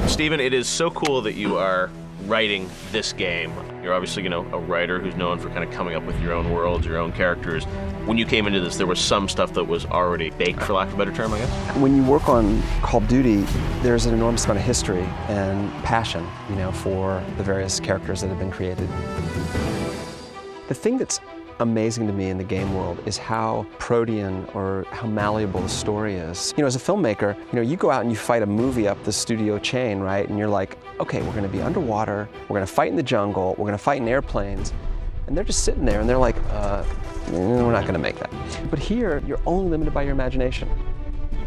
Stephen, it is so cool that you are writing this game. You're obviously, a writer who's known for kind of coming up with your own worlds, your own characters. When you came into this, there was some stuff that was already baked, for lack of a better term, I guess? When you work on Call of Duty, there's an enormous amount of history and passion, for the various characters that have been created. The thing that's amazing to me in the game world is how protean or how malleable the story is. As a filmmaker, you go out and you fight a movie up the studio chain, right? And you're like, okay, we're gonna be underwater, we're gonna fight in the jungle, we're gonna fight in airplanes. And they're just sitting there and they're like, we're not gonna make that. But here, you're only limited by your imagination.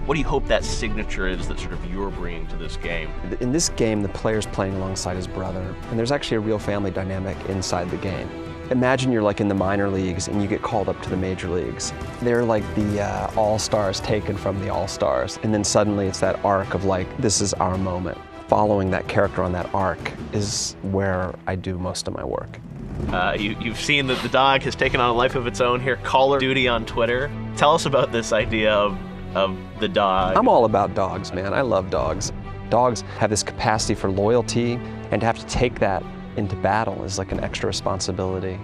What do you hope that signature is that sort of you're bringing to this game? In this game, the player's playing alongside his brother, and there's actually a real family dynamic inside the game. Imagine you're like in the minor leagues and you get called up to the major leagues. They're like the all-stars taken from the all-stars. And then suddenly it's that arc of like, this is our moment. Following that character on that arc is where I do most of my work. You've seen that the dog has taken on a life of its own here, Call of Duty on Twitter. Tell us about this idea of the dog. I'm all about dogs, man. I love dogs. Dogs have this capacity for loyalty, and to have to take that into battle is like an extra responsibility.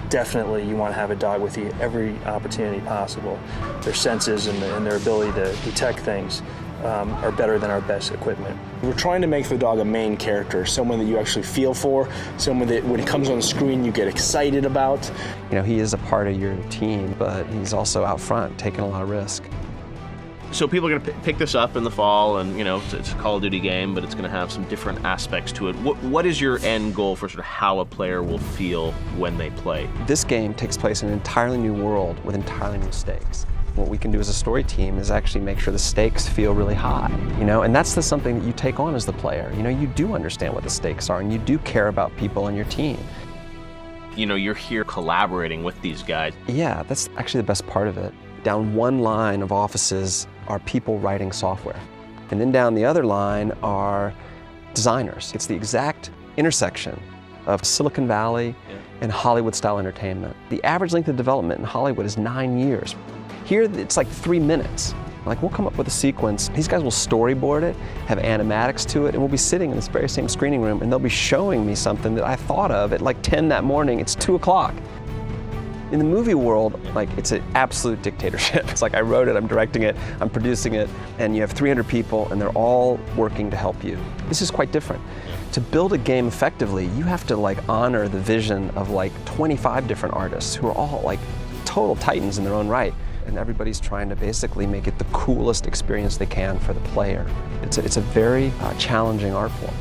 Definitely you want to have a dog with you every opportunity possible. Their senses and their ability to detect things are better than our best equipment. We're trying to make the dog a main character, someone that you actually feel for, someone that when he comes on the screen you get excited about. He is a part of your team, but he's also out front taking a lot of risk. So people are going to pick this up in the fall, and it's a Call of Duty game, but it's going to have some different aspects to it. What is your end goal for sort of how a player will feel when they play? This game takes place in an entirely new world with entirely new stakes. What we can do as a story team is actually make sure the stakes feel really high, and that's something that you take on as the player. You do understand what the stakes are, and you do care about people in your team. You're here collaborating with these guys. Yeah, that's actually the best part of it. Down one line of offices are people writing software. And then down the other line are designers. It's the exact intersection of Silicon Valley and Hollywood-style entertainment. The average length of development in Hollywood is 9 years. Here, it's like 3 minutes. Like, we'll come up with a sequence. These guys will storyboard it, have animatics to it, and we'll be sitting in this very same screening room, and they'll be showing me something that I thought of at like 10 that morning. It's 2 o'clock. In the movie world, it's an absolute dictatorship. It's like I wrote it, I'm directing it, I'm producing it, and you have 300 people and they're all working to help you. This is quite different. To build a game effectively, you have to honor the vision of 25 different artists who are all total titans in their own right. And everybody's trying to basically make it the coolest experience they can for the player. It's a very challenging art form.